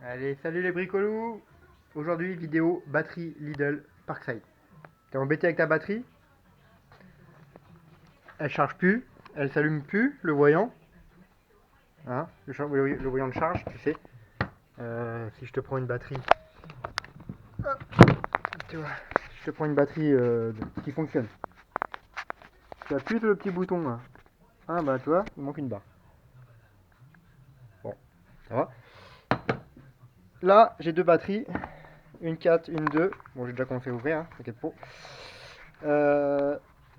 Allez, salut les bricolous. Aujourd'hui, vidéo batterie Lidl Parkside. T'es embêté avec ta batterie? Elle charge plus, elle s'allume plus, le voyant. Hein, le voyant de charge, tu sais. Si je te prends une batterie, tu vois, si je te prends une batterie qui fonctionne, tu appuies sur le petit bouton là. Ah bah tu vois, il manque une barre. Bon, ça va. Là, j'ai deux batteries, une 4, une 2. Bon, j'ai déjà commencé à ouvrir, hein, t'inquiète pas.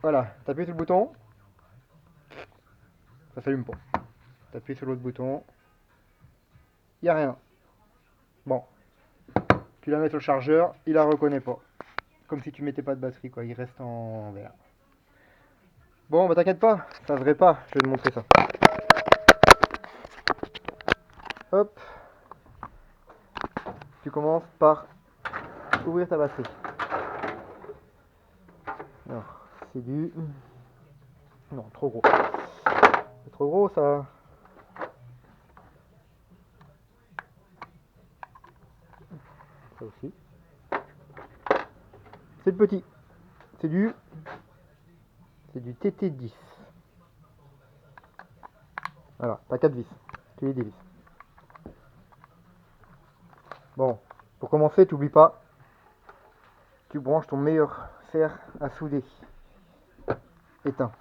Voilà, t'appuies sur le bouton, ça s'allume pas. T'appuies sur l'autre bouton, y a rien. Bon, tu la mets sur le chargeur, il la reconnaît pas. Comme si tu mettais pas de batterie, quoi, il reste en vert. Bon, bah t'inquiète pas, ça se répare, je vais te montrer ça. Hop, tu commences par ouvrir ta batterie. Alors, c'est du... Non, trop gros. C'est trop gros, ça. Ça aussi. C'est le petit. C'est du... C'est du TT10. Voilà, t'as 4 vis. Tu les dévisses. Bon, pour commencer, t'oublies pas, tu branches ton meilleur fer à souder. Éteint.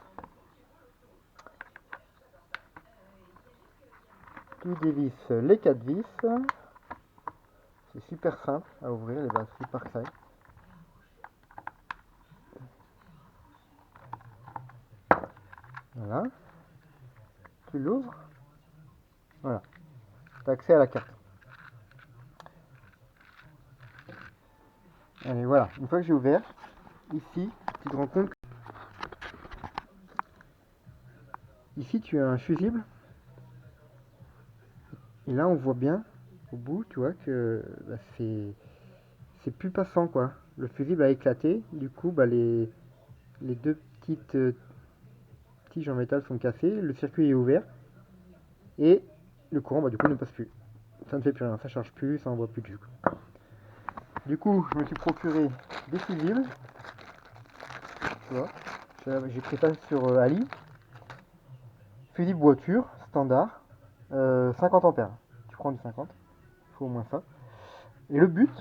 Tu dévisses les 4 vis. C'est super simple à ouvrir les batteries Parkside. Voilà. Tu l'ouvres. Voilà. Tu as accès à la carte. Allez, voilà. Une fois que j'ai ouvert, ici, tu te rends compte que ici, tu as un fusible. Et là, on voit bien, au bout, tu vois, que bah, c'est plus passant, quoi. Le fusible a éclaté. Du coup, bah, les deux petites tiges en métal sont cassées. Le circuit est ouvert. Et le courant, bah, du coup, ne passe plus. Ça ne fait plus rien. Ça charge plus, ça envoie plus de jus. Du coup, je me suis procuré des fusibles. Tu vois, j'ai pris ça sur Ali. Fusible voiture, standard, 50 ampères. Tu prends du 50, il faut au moins ça. Et le but,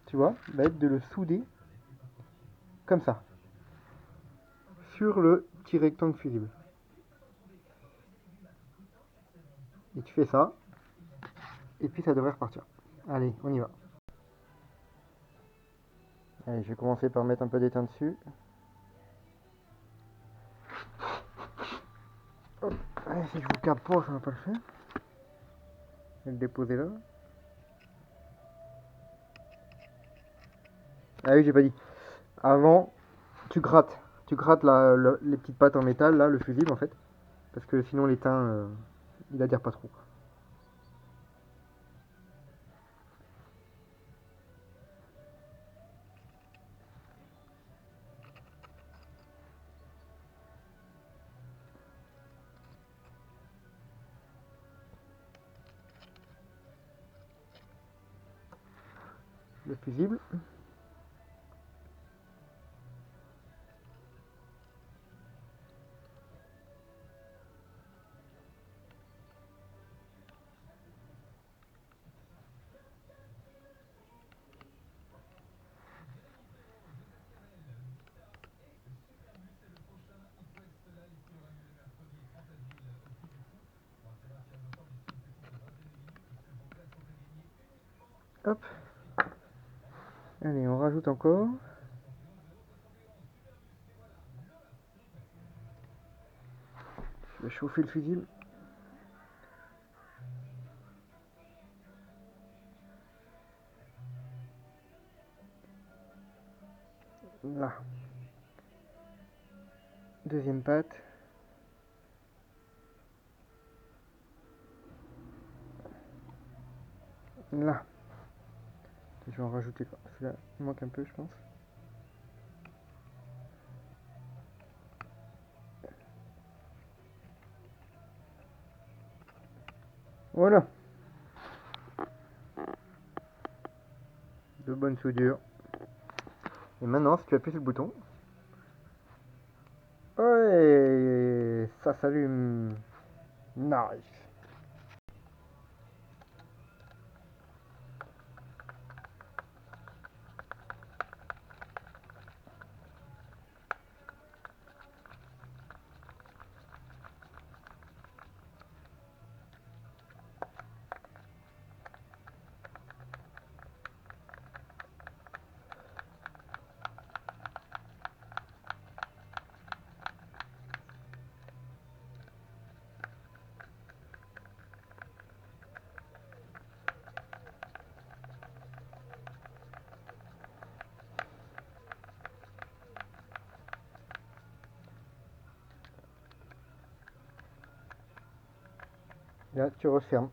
tu vois, va être de le souder comme ça, sur le petit rectangle fusible. Et tu fais ça, et puis ça devrait repartir. Allez, on y va. Allez, je vais commencer par mettre un peu d'étain dessus. Hop. Allez, si je vous capte pas, ça va pas le faire. Je vais le déposer là. Ah oui, j'ai pas dit. Avant, tu grattes. Tu grattes les petites pattes en métal, là, le fusible en fait. Parce que sinon l'étain, il adhère pas trop. Le fusible. Hop. Allez, on rajoute encore. Je vais chauffer le fusible. Là. Deuxième patte. Là. Je vais en rajouter. Celui-là, il manque un peu, je pense. Voilà. de bonne soudure. Et maintenant, si tu appuies sur le bouton, ouais, ça s'allume. Nice. Là, tu refermes.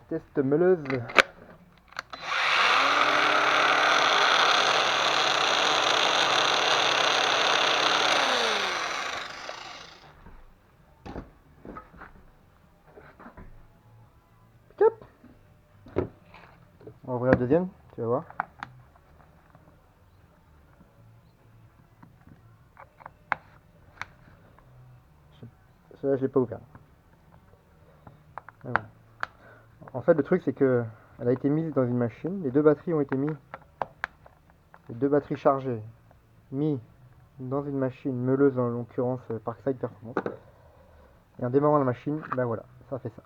Test meuleuse. Hop. On va ouvrir la deuxième, tu vas voir. Celui-là, je l'ai pas ouvert. Ah, voilà. En fait, le truc, c'est que elle a été mise dans une machine. Les deux batteries ont été mises. Les deux batteries chargées, mis dans une machine meuleuse, en l'occurrence Parkside Performance. Et en démarrant la machine, ben voilà, ça fait ça.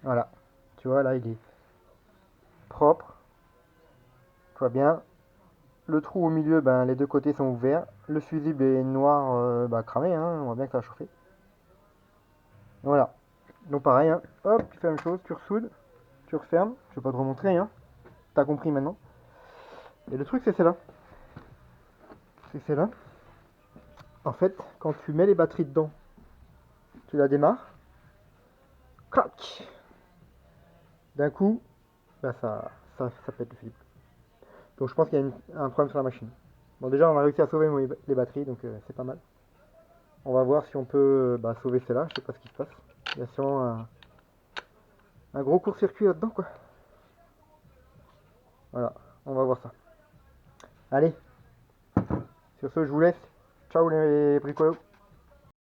Voilà, tu vois là, il est propre. Tu vois bien. Le trou au milieu, ben les deux côtés sont ouverts. Le fusible est noir, cramé, hein, on voit bien que ça a chauffé. Voilà. Donc pareil, hein. Hop, tu fais la même chose, tu ressoudes, tu refermes. Je vais pas te remontrer, hein. T'as compris maintenant. Et le truc, c'est celle-là. C'est celle-là. En fait, quand tu mets les batteries dedans, tu la démarres. Clac. D'un coup, bah ça pète le fusible. Donc je pense qu'il y a un problème sur la machine. Bon, déjà, on a réussi à sauver les batteries, donc c'est pas mal. On va voir si on peut sauver celle-là. Je sais pas ce qui se passe. Il y a sûrement un gros court-circuit là-dedans, quoi. Voilà, on va voir ça. Allez, sur ce, je vous laisse. Ciao les bricolos.